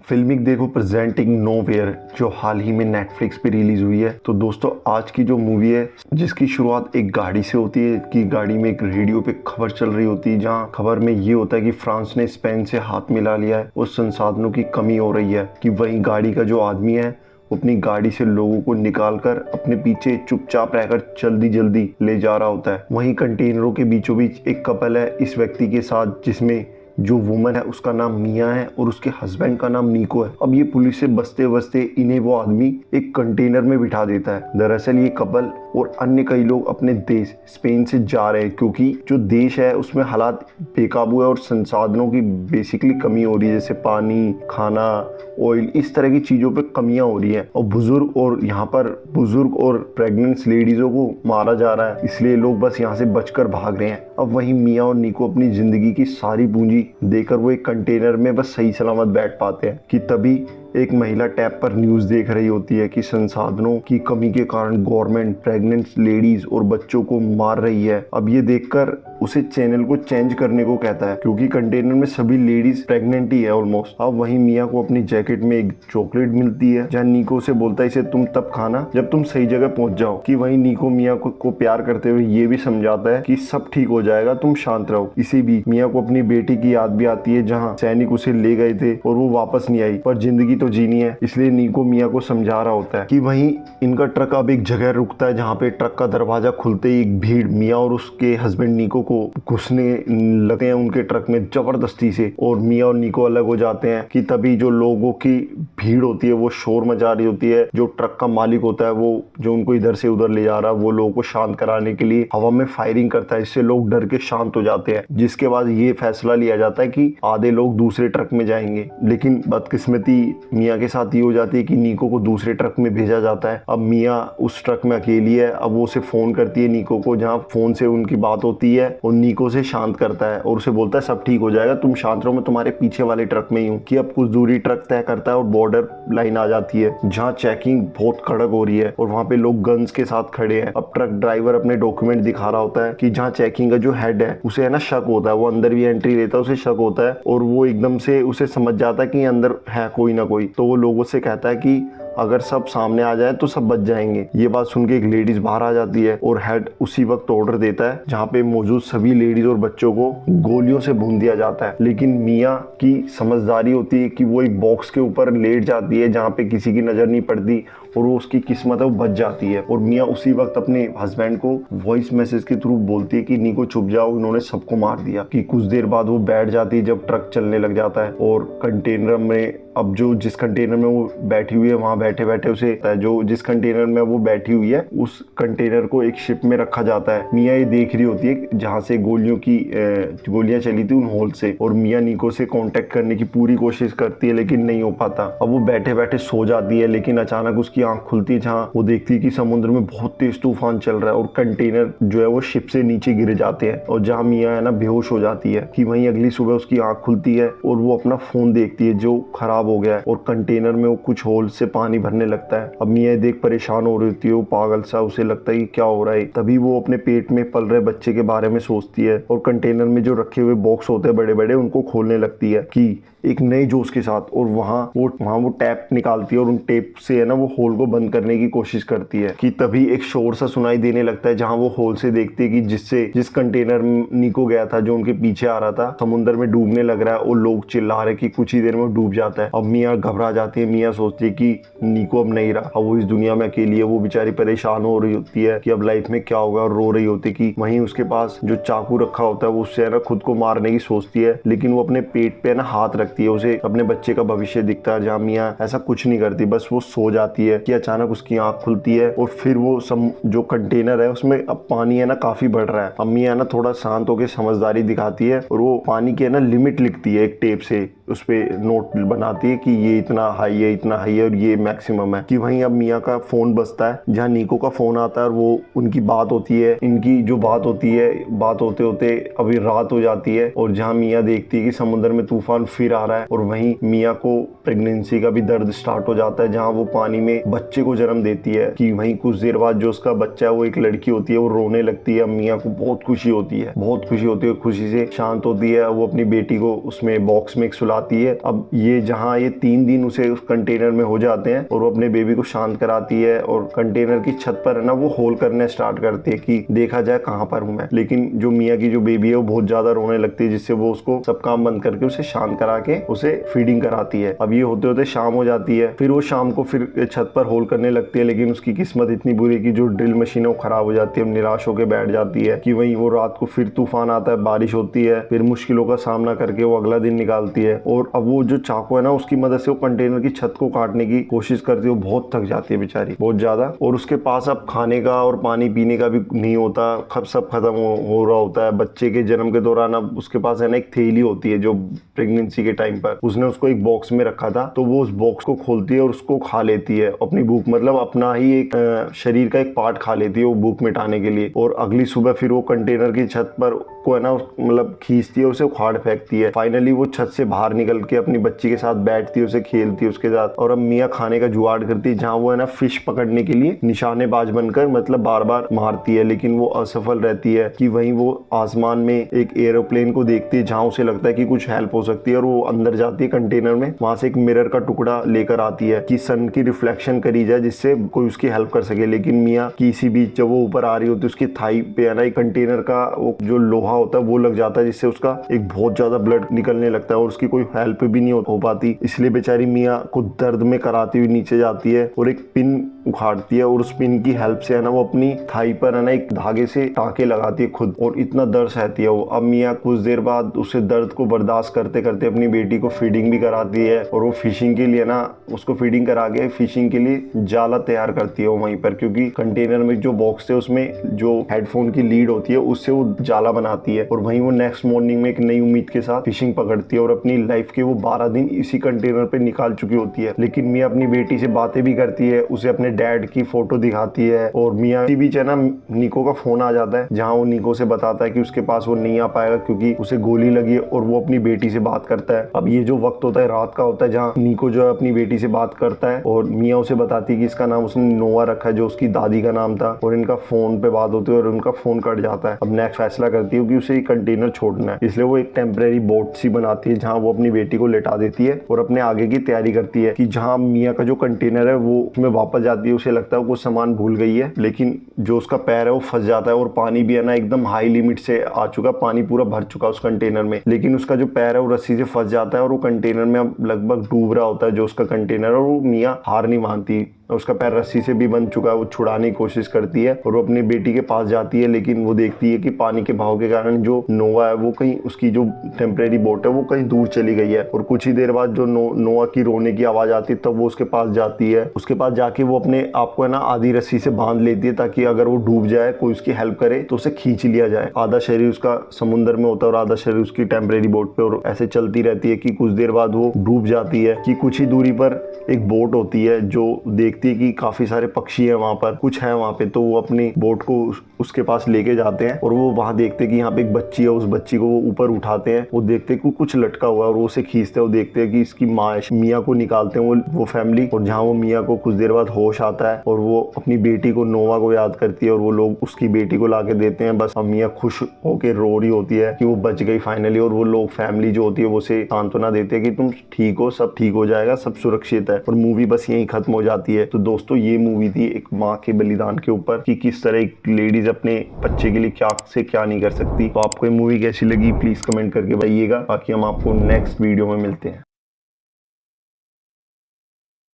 फिल्मिक देखो presenting nowhere जो हाल ही में नेटफ्लिक्स पे रिलीज हुई है। तो दोस्तों आज की जो मूवी है जिसकी शुरुआत एक गाड़ी से होती है कि गाड़ी में एक रेडियो पे खबर चल रही होती है, जहाँ खबर में ये होता है कि फ्रांस ने स्पेन से हाथ मिला लिया है और संसाधनों की कमी हो रही है। कि वहीं गाड़ी का जो आदमी है वो अपनी गाड़ी से लोगों को निकालकर अपने पीछे चुपचाप रहकर जल्दी जल्दी ले जा रहा होता है। वहीं कंटेनरों के बीचों बीच एक कपल है इस व्यक्ति के साथ, जिसमें जो वुमन है उसका नाम मिया है और उसके हस्बैंड का नाम निको है। अब ये पुलिस से बचते बचते इन्हें वो आदमी एक कंटेनर में बिठा देता है। दरअसल ये कपल और अन्य कई लोग अपने देश स्पेन से जा रहे हैं, क्योंकि जो देश है उसमें हालात बेकाबू है और संसाधनों की बेसिकली कमी हो रही है, जैसे पानी, खाना, ऑयल, इस तरह की चीज़ों पे कमियां हो रही है। और यहाँ पर बुजुर्ग और प्रेग्नेंट लेडीज़ों को मारा जा रहा है, इसलिए लोग बस यहाँ से बचकर भाग रहे हैं। अब वहीं मिया और निको अपनी जिंदगी की सारी पूंजी देकर वो एक कंटेनर में बस सही सलामत बैठ पाते हैं कि तभी एक महिला टैब पर न्यूज देख रही होती है कि संसाधनों की कमी के कारण गवर्नमेंट प्रेग्नेंट लेडीज और बच्चों को मार रही है। अब ये देखकर उसे चैनल को चेंज करने को कहता है, क्योंकि कंटेनर में सभी लेडीज प्रेग्नेंट ही है ऑलमोस्ट। अब वहीं मिया को अपनी जैकेट में एक चॉकलेट मिलती है, जहाँ निको उसे बोलता है इसे तुम तब खाना जब तुम सही जगह पहुंच जाओ। कि वहीं निको मिया को प्यार करते हुए ये भी समझाता है कि सब ठीक हो जाएगा, तुम शांत रहो। इसी बीच मिया को अपनी बेटी की याद भी आती है, जहाँ सैनिक उसे ले गए थे और वो वापस नहीं आई, पर जिंदगी तो जीनी है, इसलिए निको मिया को समझा रहा होता है। कि वहीं इनका ट्रक अब एक जगह रुकता है, जहाँ पे ट्रक का दरवाजा खुलते ही एक भीड़ मिया और उसके हस्बैंड निको को घुसने लगते हैं उनके ट्रक में जबरदस्ती से, और मिया और निको अलग हो जाते हैं। कि तभी जो लोगों की भीड़ होती है वो शोर मचा रही होती है। जो ट्रक का मालिक होता है वो जो उनको इधर से उधर ले जा रहा है वो लोगों को शांत कराने के लिए हवा में फायरिंग करता है, इससे लोग डर के शांत हो जाते हैं। जिसके बाद ये फैसला लिया जाता है कि आधे लोग दूसरे ट्रक में जाएंगे, लेकिन बदकिस्मती मिया के साथ ये हो जाती है कि निको को दूसरे ट्रक में भेजा जाता है। अब मिया उस ट्रक में अकेली है। अब वो उसे फोन करती है निको को, जहाँ फोन से उनकी बात होती है और निको से शांत करता है और उसे बोलता है सब ठीक हो जाएगा, तुम शांत रहो, मैं तुम्हारे पीछे वाले ट्रक में ही हूँ। कि अब कुछ दूरी ट्रक तय करता है और बॉर्डर लाइन आ जाती है, जहाँ चेकिंग बहुत कड़क हो रही है और वहाँ पे लोग गन्स के साथ खड़े हैं। अब ट्रक ड्राइवर अपने डॉक्यूमेंट दिखा रहा होता है कि जहाँ चेकिंग का जो हेड है उसे है ना शक होता है, वो अंदर भी एंट्री लेता है, उसे शक होता है और वो एकदम से उसे समझ जाता है कि अंदर है कोई ना कोई। तो वो लोगों से कहता है कि अगर सब सामने आ जाए तो सब बच जाएंगे। ये बात सुन के एक लेडीज बाहर आ जाती है और हेड उसी वक्त ऑर्डर देता है, जहाँ पे मौजूद सभी लेडीज और बच्चों को गोलियों से भून दिया जाता है। लेकिन मिया की समझदारी होती है कि वो एक बॉक्स के ऊपर लेट जाती है, जहाँ पे किसी की नजर नहीं पड़ती और वो उसकी किस्मत है वो बच जाती है। और मिया उसी वक्त अपने हस्बैंड को वॉइस मैसेज के थ्रू बोलती है कि निको छुप जाओ, इन्होंने सबको मार दिया। कि कुछ देर बाद वो बैठ जाती है जब ट्रक चलने लग जाता है और कंटेनर में अब जो जिस कंटेनर में वो बैठी हुई है वहां बैठे बैठे उसे जो जिस कंटेनर में वो बैठी हुई है उस कंटेनर को एक शिप में रखा जाता है। मिया ये देख रही होती है जहाँ से गोलियां चली थी उन होल से, और मिया निको से कांटेक्ट करने की पूरी कोशिश करती है लेकिन नहीं हो पाता। अब वो बैठे बैठे सो जाती है, लेकिन अचानक उसकी आंख खुलती है, जहाँ वो देखती है कि समुद्र में बहुत तेज तूफान चल रहा है और कंटेनर जो है वो शिप से नीचे गिर जाते हैं, और जहाँ मिया है ना बेहोश हो जाती है। कि वहीं अगली सुबह उसकी आंख खुलती है और वो अपना फोन देखती है जो खराब हो गया है, और कंटेनर में वो कुछ होल से पानी भरने लगता है। अब मिया देख परेशान हो रही होती है, वो पागल सा, उसे लगता है कि क्या हो रहा है। तभी वो अपने पेट में पल रहे बच्चे के बारे में सोचती है और कंटेनर में जो रखे हुए बॉक्स होते हैं बड़े बड़े उनको खोलने लगती है कि एक नए जोश के साथ, और वहाँ वो टैप निकालती है और उन टेप से है ना वो होल को बंद करने की कोशिश करती है। कि तभी एक शोर सा सुनाई देने लगता है, जहाँ वो होल से देखती है कि जिस कंटेनर निको गया था जो उनके पीछे आ रहा था समुद्र में डूबने लग रहा है और लोग चिल्ला रहे कि कुछ ही देर में डूब जाता है। अब मिया घबरा जाती है, मिया सोचती है कि निको अब नहीं रहा, अब वो इस दुनिया में अकेली है। वो बेचारी परेशान हो रही होती है कि अब लाइफ में क्या होगा और रो रही होती है। कि वहीं उसके पास जो चाकू रखा होता है वो उससे है ना खुद को मारने की सोचती है, लेकिन वो अपने पेट पे ना हाथ रखती है, उसे अपने बच्चे का भविष्य दिखता है। जहाँ मिया ऐसा कुछ नहीं करती, बस वो सो जाती है कि अचानक उसकी आंख खुलती है और फिर वो जो कंटेनर है उसमें अब पानी है ना काफी बढ़ रहा है। अब मिया ना थोड़ा शांत होकर समझदारी दिखाती है और वो पानी की है ना लिमिट लिखती है, एक टेप से उस पे नोट बनाती है कि ये इतना हाई है, इतना हाई है और ये मैक्सिमम है। कि वहीं अब मिया का फोन बजता है, जहाँ निको का फोन आता है और वो उनकी बात होती है। इनकी जो बात होती है, बात होते होते अभी रात हो जाती है, और जहाँ मिया देखती है कि समुद्र में तूफान फिर आ रहा है, और वहीं मिया को प्रेगनेंसी का भी दर्द स्टार्ट हो जाता है, जहाँ वो पानी में बच्चे को जन्म देती है। कि वहीं कुछ देर बाद जो उसका बच्चा है वो एक लड़की होती है, वो रोने लगती है। मिया को बहुत खुशी होती है, बहुत खुशी होती है, खुशी से शांत होती है। वो अपनी बेटी को उसमें बॉक्स में सुला जाती है। अब ये जहाँ ये 3 दिन उसे उस कंटेनर में हो जाते हैं और वो अपने बेबी को शांत कराती है और कंटेनर की छत पर है ना वो होल करने स्टार्ट करती है कि देखा जाए कहाँ पर हूँ मैं। लेकिन जो मियाँ की जो बेबी है वो बहुत ज्यादा रोने लगती है, जिससे वो उसको सब काम बंद करके उसे शांत करा के उसे फीडिंग कराती है। अब ये होते होते शाम हो जाती है। फिर वो शाम को फिर छत पर होल करने लगती है, लेकिन उसकी किस्मत इतनी बुरी कि जो ड्रिल मशीन है वो खराब हो जाती है। निराश होकर बैठ जाती है कि वहीं वो रात को फिर तूफान आता है, बारिश होती है, फिर मुश्किलों का सामना करके वो अगला दिन निकालती है। और अब वो जो चाकू है ना उसकी मदद से वो कंटेनर की छत को काटने की कोशिश करती है। वो बहुत थक जाती है बेचारी, बहुत ज्यादा। और उसके पास अब खाने का और पानी पीने का भी नहीं होता, सब खत्म हो रहा होता है। बच्चे के जन्म के दौरान अब उसके पास है ना एक थैली होती है जो प्रेगनेंसी के टाइम पर उसने उसको एक बॉक्स में रखा था, तो वो उस बॉक्स को खोलती है और उसको खा लेती है अपनी भूख, मतलब अपना ही एक शरीर का एक पार्ट खा लेती है वो भूख मिटाने के लिए। और अगली सुबह फिर वो कंटेनर की छत पर को है ना मतलब खींचती है, उसे उखाड़ फेंकती है। फाइनली वो छत से बाहर निकल के अपनी बच्ची के साथ बैठती है, उसे खेलती है उसके साथ। और अब मियाँ खाने का जुगाड़ करती है, जहाँ वो है ना फिश पकड़ने के लिए निशानेबाज बनकर मतलब बार बार मारती है, लेकिन वो असफल रहती है। कि वहीं वो आसमान में एक एरोप्लेन को देखती है जहाँ उसे लगता है कि कुछ हेल्प हो सकती है, और वो अंदर जाती है कंटेनर में। वहां से एक मिरर का टुकड़ा लेकर आती है कि सन की रिफ्लेक्शन करी जाए जिससे कोई उसकी हेल्प कर सके। लेकिन मियाँ की इसी बीच जब वो ऊपर आ रही होती है उसकी थाई पे है ना एक कंटेनर का वो जो लोहा होता है वो लग जाता है, जिससे उसका एक बहुत ज्यादा ब्लड निकलने लगता है और उसकी कोई हेल्प भी नहीं हो पाती। इसलिए बेचारी मियाँ को दर्द में कराती हुई नीचे जाती है और एक पिन उखाड़ती है, और उस पिन की हेल्प से है ना वो अपनी थाई पर है ना एक धागे से टाँके लगाती है खुद, और इतना दर्द सहती है वो। अब मियाँ कुछ देर बाद उसे दर्द को बर्दाश्त करते करते अपनी बेटी को फीडिंग भी कराती है, और वो फिशिंग के लिए ना उसको फीडिंग करा के फिशिंग के लिए जाला तैयार करती है वो वहीं पर, क्योंकि कंटेनर में जो बॉक्स थे उसमें जो हेडफोन की लीड होती है उससे वो जाला बनाती है। और वहीं वो नेक्स्ट मॉर्निंग में एक नई उम्मीद के साथ फिशिंग पकड़ती है और अपनी लाइफ के वो 12 दिन इसी कंटेनर पे निकाल चुकी होती है। लेकिन मियाँ अपनी बेटी से बातें भी करती है, उसे अपने डैड की फोटो दिखाती है, और मियाँ के बीच है ना निको का फोन आ जाता है, जहाँ वो निको से बताता है कि उसके पास वो नहीं आ पाएगा क्योंकि उसे गोली लगी है, और वो अपनी बेटी से बात करता है। अब ये जो वक्त होता है रात का होता है, जहाँ निको जो है अपनी बेटी से बात करता है, और मियाँ उसे बताती है कि इसका नाम उसने नोवा रखा है जो उसकी दादी का नाम था, और इनका फोन पे बात होती है और उनका फोन कट जाता है। अब नेक्स्ट फैसला करती है कि उसे कंटेनर छोड़ना है, इसलिए वो एक टेम्परेरी बोट सी बनाती है जहाँ वो अपनी बेटी को लेटा देती है और अपने आगे की तैयारी करती है। कि जहाँ मियाँ का जो कंटेनर है वो उसमें वापस जाती है, उसे लगता है कुछ सामान भूल गई है, लेकिन जो उसका पैर है वो फंस जाता है, और पानी भी है ना एकदम हाई लिमिट से आ चुका, पानी पूरा भर चुका उस कंटेनर में। लेकिन उसका जो पैर है वो रस्सी से फंस जाता है और वो कंटेनर में अब लगभग डूब रहा होता है जो उसका कंटेनर है, और वो मियाँ हार नहीं मानती। उसका पैर रस्सी से भी बंध चुका है, वो छुड़ाने की कोशिश करती है और वो अपनी बेटी के पास जाती है, लेकिन वो देखती है कि पानी के बहाव के कारण जो नोवा है वो कहीं उसकी जो टेम्परेरी बोट है वो कहीं दूर चली गई है। और कुछ ही देर बाद जो नोवा की रोने की आवाज आती है तब वो उसके पास जाती है। उसके पास जाके वो अपने आप को है ना आधी रस्सी से बांध लेती है, ताकि अगर वो डूब जाए कोई उसकी हेल्प करे तो उसे खींच लिया जाए। आधा शरीर उसका समुद्र में होता है और आधा शरीर उसकी टेम्परेरी बोट पे, और ऐसे चलती रहती है कि कुछ देर बाद वो डूब जाती है। कि कुछ ही दूरी पर एक बोट होती है जो देखती है कि काफी सारे पक्षी है वहां पर, कुछ है वहां पे, तो वो अपनी बोट को उसके पास लेके जाते हैं, और वो वहां देखते हैं कि यहाँ पे एक बच्ची है। उस बच्ची को वो ऊपर उठाते हैं, वो देखते हैं कि कुछ लटका हुआ है और वो उसे खींचते हैं। वो देखते हैं कि इसकी माँ है, मियाँ को निकालते हैं वो फैमिली, और जहाँ वो मियाँ को कुछ देर बाद होश आता है और वो अपनी बेटी को नोवा को याद करती है, और वो लोग उसकी बेटी को लाके देते हैं। बस मियाँ खुश होकर रो रही होती है कि वो बच गई फाइनली, और वो लोग फैमिली जो होती है वो उसे सांत्वना देते हैं कि तुम ठीक हो, सब ठीक हो जाएगा, सब सुरक्षित है। और मूवी बस यहीं खत्म हो जाती है। तो दोस्तों ये मूवी थी एक माँ के बलिदान के ऊपर, कि किस तरह एक लेडीज अपने बच्चे के लिए क्या से क्या नहीं कर सकती। तो आपको ये मूवी कैसी लगी प्लीज कमेंट करके बताइएगा। बाकी हम आपको नेक्स्ट वीडियो में मिलते हैं।